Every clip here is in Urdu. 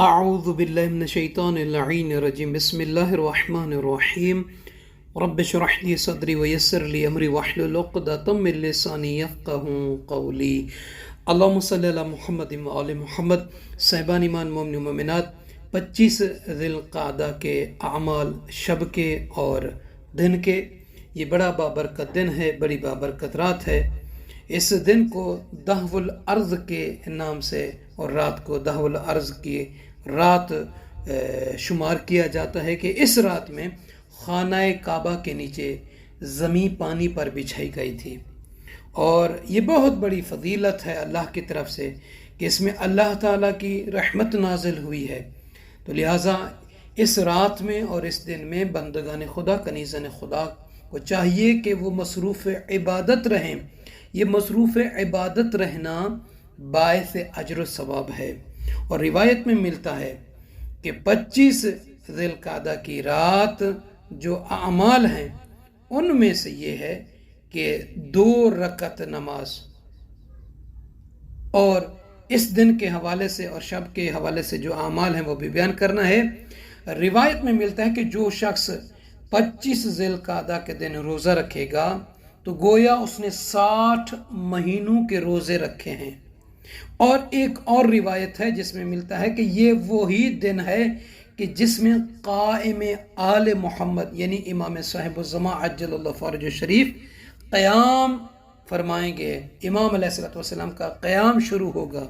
اعوذ باللہ من الشیطان اللعین الرجیم بسم اللہ الرحمن الرحیم رب اشرح لی صدری ویسر لی امری واحلل عقدۃ من لسانی یفقہوا قولی۔ اللہم صلی علی محمد و آل محمد۔ صاحبان ایمان مومن و مومنات، 25 ذی القعدہ کے اعمال شب کے اور دن کے، یہ بڑا بابرکت دن ہے، بڑی بابرکت رات ہے۔ اس دن کو دہو الارض کے نام سے اور رات کو دہو الارض کی رات شمار کیا جاتا ہے کہ اس رات میں خانہ کعبہ کے نیچے زمین پانی پر بچھائی گئی تھی، اور یہ بہت بڑی فضیلت ہے اللہ کی طرف سے کہ اس میں اللہ تعالیٰ کی رحمت نازل ہوئی ہے۔ تو لہٰذا اس رات میں اور اس دن میں بندگان خدا، کنیزان خدا کو چاہیے کہ وہ مصروف عبادت رہیں۔ یہ مصروف عبادت رہنا باعث اجر و ثواب ہے، اور روایت میں ملتا ہے کہ 25 ذی القعدہ کی رات جو اعمال ہیں ان میں سے یہ ہے کہ 2 رکعت نماز، اور اس دن کے حوالے سے اور شب کے حوالے سے جو اعمال ہیں وہ بھی بیان کرنا ہے۔ روایت میں ملتا ہے کہ جو شخص 25 ذی القعدہ کے دن روزہ رکھے گا تو گویا اس نے 60 مہینوں کے روزے رکھے ہیں۔ اور ایک اور روایت ہے جس میں ملتا ہے کہ یہ وہی دن ہے کہ جس میں قائم آل محمد یعنی امام صاحب الزمان عجل اللہ فرجہ شریف قیام فرمائیں گے، امام علیہ السلام کا قیام شروع ہوگا۔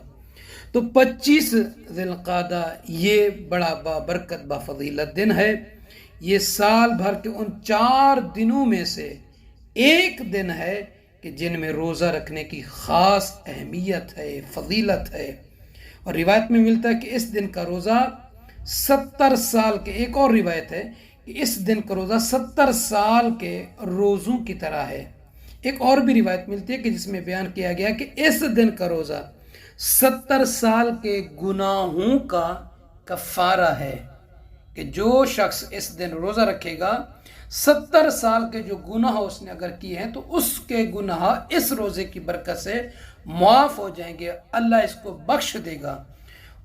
تو 25 ذی القعدہ یہ بڑا بابرکت بافضیلت دن ہے۔ یہ سال بھر کے ان 4 دنوں میں سے ایک دن ہے کہ جن میں روزہ رکھنے کی خاص اہمیت ہے، فضیلت ہے۔ اور روایت میں ملتا ہے کہ اس دن کا روزہ 70 سال کے، ایک اور روایت ہے کہ اس دن کا روزہ 70 سال کے روزوں کی طرح ہے۔ ایک اور بھی روایت ملتی ہے کہ جس میں بیان کیا گیا کہ اس دن کا روزہ 70 سال کے گناہوں کا کفارہ ہے، کہ جو شخص اس دن روزہ رکھے گا 70 سال کے جو گناہ اس نے اگر کیے ہیں تو اس کے گناہ اس روزے کی برکت سے معاف ہو جائیں گے، اللہ اس کو بخش دے گا۔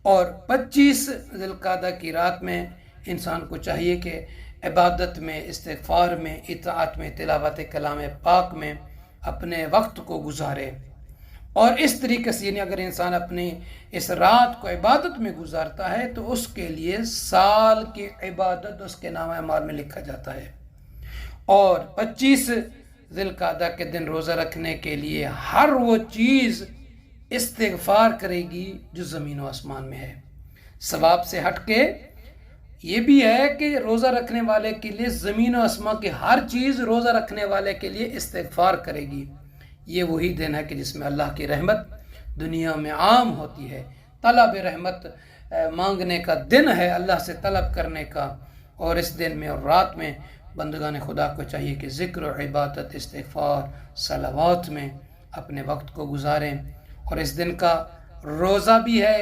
اور 25 ذی القعدہ کی رات میں انسان کو چاہیے کہ عبادت میں، استغفار میں، اطاعت میں، تلاوت کلام پاک میں اپنے وقت کو گزارے۔ اور اس طریقے سے یعنی اگر انسان اپنی اس رات کو عبادت میں گزارتا ہے تو اس کے لیے سال کی عبادت اس کے نام اعمال میں لکھا جاتا ہے۔ اور 25 ذی القعدہ کے دن روزہ رکھنے کے لیے ہر وہ چیز استغفار کرے گی جو زمین و آسمان میں ہے۔ ثواب سے ہٹ کے یہ بھی ہے کہ روزہ رکھنے والے کے لیے زمین و آسمان کی ہر چیز روزہ رکھنے والے کے لیے استغفار کرے گی۔ یہ وہی دن ہے کہ جس میں اللہ کی رحمت دنیا میں عام ہوتی ہے۔ طلب رحمت مانگنے کا دن ہے، اللہ سے طلب کرنے کا۔ اور اس دن میں اور رات میں بندگان خدا کو چاہیے کہ ذکر و عبادت، استغفار، صلوات میں اپنے وقت کو گزاریں۔ اور اس دن کا روزہ بھی ہے،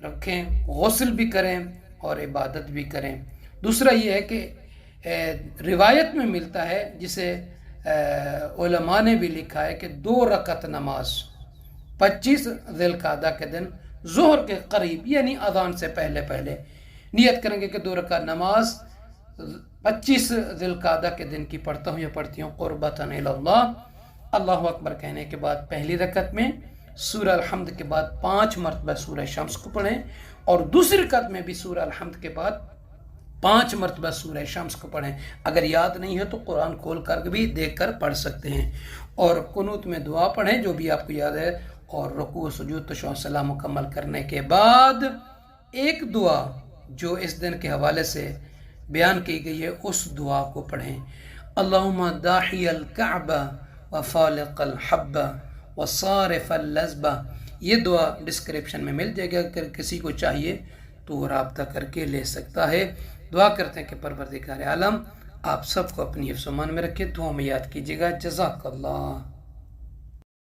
رکھیں، غسل بھی کریں اور عبادت بھی کریں۔ دوسرا یہ ہے کہ روایت میں ملتا ہے جسے علماء نے بھی لکھا ہے کہ 2 رکعت نماز 25 ذی القعدہ کے دن ظہر کے قریب یعنی اذان سے پہلے نیت کریں گے کہ 2 رکعت نماز 25 ذی القعدہ کے دن کی پڑھتا ہوں یا پڑھتی ہوں قربتاً الی اللہ۔ اللہ اکبر کہنے کے بعد پہلی رکعت میں سورہ الحمد کے بعد 5 مرتبہ سورہ شمس کو پڑھیں، اور دوسری رکعت میں بھی سورہ الحمد کے بعد 5 مرتبہ سورہ شمس کو پڑھیں۔ اگر یاد نہیں ہے تو قرآن کھول کر بھی دیکھ کر پڑھ سکتے ہیں، اور قنوت میں دعا پڑھیں جو بھی آپ کو یاد ہے، اور رکوع سجود تشہد و سلام مکمل کرنے کے بعد ایک دعا جو اس دن کے حوالے سے بیان کی گئی ہے اس دعا کو پڑھیں۔ اللہم داحی الکعبہ وفالق الحبہ وصارف اللذبہ۔ یہ دعا ڈسکرپشن میں مل جائے گا، اگر کسی کو چاہیے تو وہ رابطہ کر کے لے سکتا ہے۔ دعا کرتے ہیں کہ پروردگار عالم آپ سب کو اپنی حفظ و امان میں رکھے، دعاؤں میں یاد کیجیے گا۔ جزاک اللہ۔